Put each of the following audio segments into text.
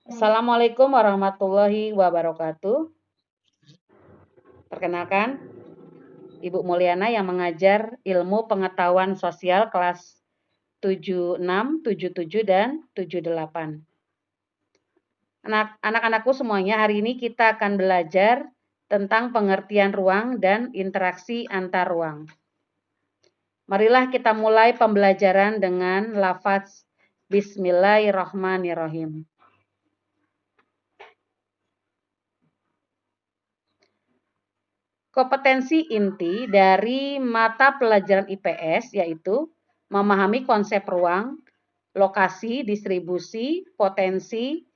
Assalamualaikum warahmatullahi wabarakatuh. Perkenalkan, Ibu Mulyana yang mengajar Ilmu Pengetahuan Sosial kelas 76, 77, dan 78. Anak-anakku semuanya, hari ini kita akan belajar tentang pengertian ruang dan interaksi antar ruang. Marilah kita mulai pembelajaran dengan lafaz Bismillahirrahmanirrahim. Kompetensi inti dari mata pelajaran IPS yaitu memahami konsep ruang, lokasi, distribusi, potensi,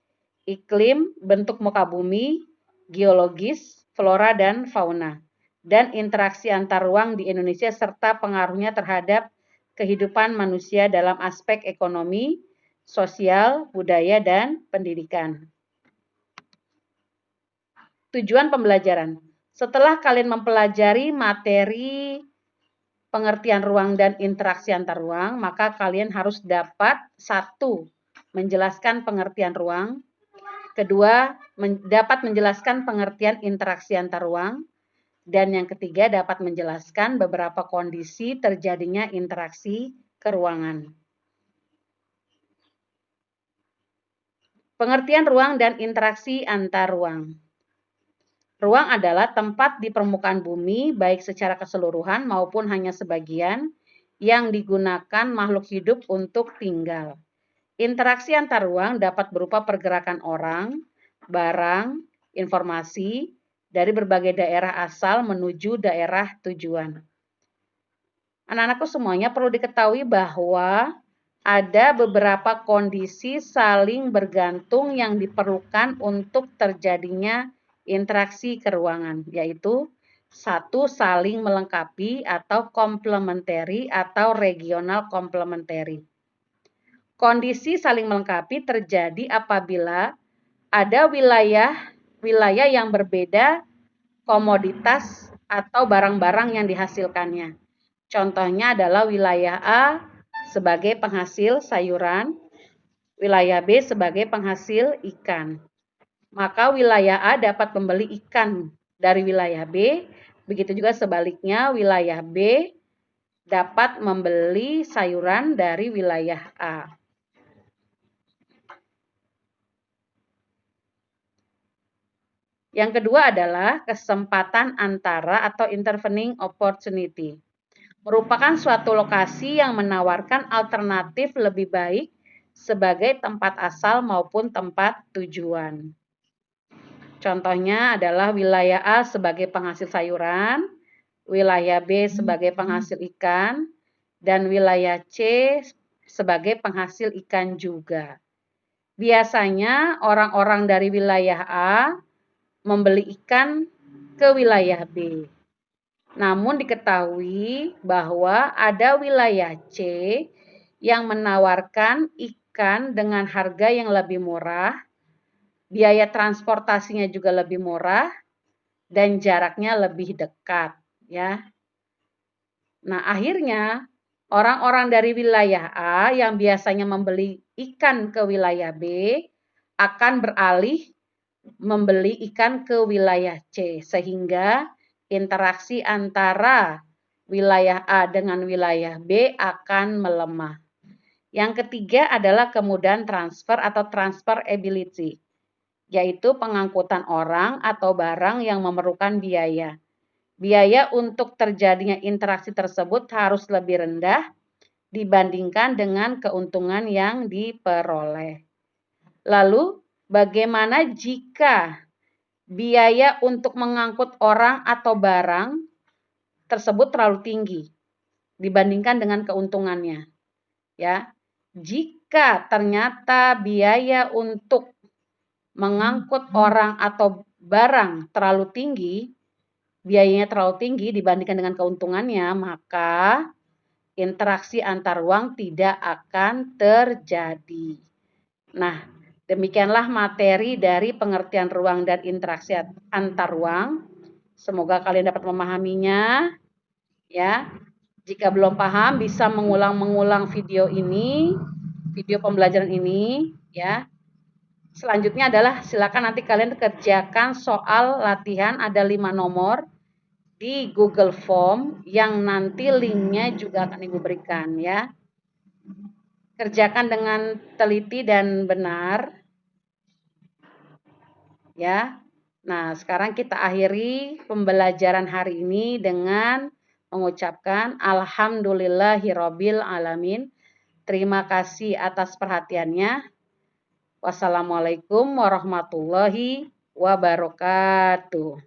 iklim, bentuk muka bumi, geologis, flora dan fauna, dan interaksi antar ruang di Indonesia serta pengaruhnya terhadap kehidupan manusia dalam aspek ekonomi, sosial, budaya, dan pendidikan. Tujuan pembelajaran. Setelah kalian mempelajari materi pengertian ruang dan interaksi antar ruang, maka kalian harus dapat satu, menjelaskan pengertian ruang, kedua, dapat menjelaskan pengertian interaksi antar ruang, dan yang ketiga dapat menjelaskan beberapa kondisi terjadinya interaksi keruangan. Pengertian ruang dan interaksi antar ruang. Ruang adalah tempat di permukaan bumi, baik secara keseluruhan maupun hanya sebagian, yang digunakan makhluk hidup untuk tinggal. Interaksi antar ruang dapat berupa pergerakan orang, barang, informasi, dari berbagai daerah asal menuju daerah tujuan. Anak-anakku semuanya perlu diketahui bahwa ada beberapa kondisi saling bergantung yang diperlukan untuk terjadinya interaksi keruangan, yaitu satu, saling melengkapi atau komplementari atau regional komplementari. Kondisi saling melengkapi terjadi apabila ada wilayah yang berbeda komoditas atau barang-barang yang dihasilkannya. Contohnya adalah wilayah A sebagai penghasil sayuran, wilayah B sebagai penghasil ikan. Maka wilayah A dapat membeli ikan dari wilayah B, begitu juga sebaliknya wilayah B dapat membeli sayuran dari wilayah A. Yang kedua adalah kesempatan antara atau intervening opportunity. Merupakan suatu lokasi yang menawarkan alternatif lebih baik sebagai tempat asal maupun tempat tujuan. Contohnya adalah wilayah A sebagai penghasil sayuran, wilayah B sebagai penghasil ikan, dan wilayah C sebagai penghasil ikan juga. Biasanya orang-orang dari wilayah A membeli ikan ke wilayah B. Namun diketahui bahwa ada wilayah C yang menawarkan ikan dengan harga yang lebih murah, biaya transportasinya juga lebih murah, dan jaraknya lebih dekat, ya. Nah, akhirnya orang-orang dari wilayah A yang biasanya membeli ikan ke wilayah B akan beralih membeli ikan ke wilayah C, sehingga interaksi antara wilayah A dengan wilayah B akan melemah. Yang ketiga adalah kemudahan transfer atau transfer ability, yaitu pengangkutan orang atau barang yang memerlukan biaya. Biaya untuk terjadinya interaksi tersebut harus lebih rendah dibandingkan dengan keuntungan yang diperoleh. Lalu, bagaimana jika biaya untuk mengangkut orang atau barang tersebut terlalu tinggi dibandingkan dengan keuntungannya? Ya, jika ternyata biaya untuk mengangkut orang atau barang terlalu tinggi, biayanya terlalu tinggi dibandingkan dengan keuntungannya, maka interaksi antar ruang tidak akan terjadi. Nah, demikianlah materi dari pengertian ruang dan interaksi antar ruang. Semoga kalian dapat memahaminya, ya. Jika belum paham, bisa mengulang-mengulang video ini, video pembelajaran ini, ya. selanjutnya adalah silakan nanti kalian kerjakan soal latihan, ada 5 nomor di Google Form yang nanti linknya juga akan Ibu berikan ya. Kerjakan dengan teliti dan benar ya. Nah, sekarang kita akhiri pembelajaran hari ini dengan mengucapkan alhamdulillahirabbil alamin. Terima kasih atas perhatiannya. Wassalamualaikum warahmatullahi wabarakatuh.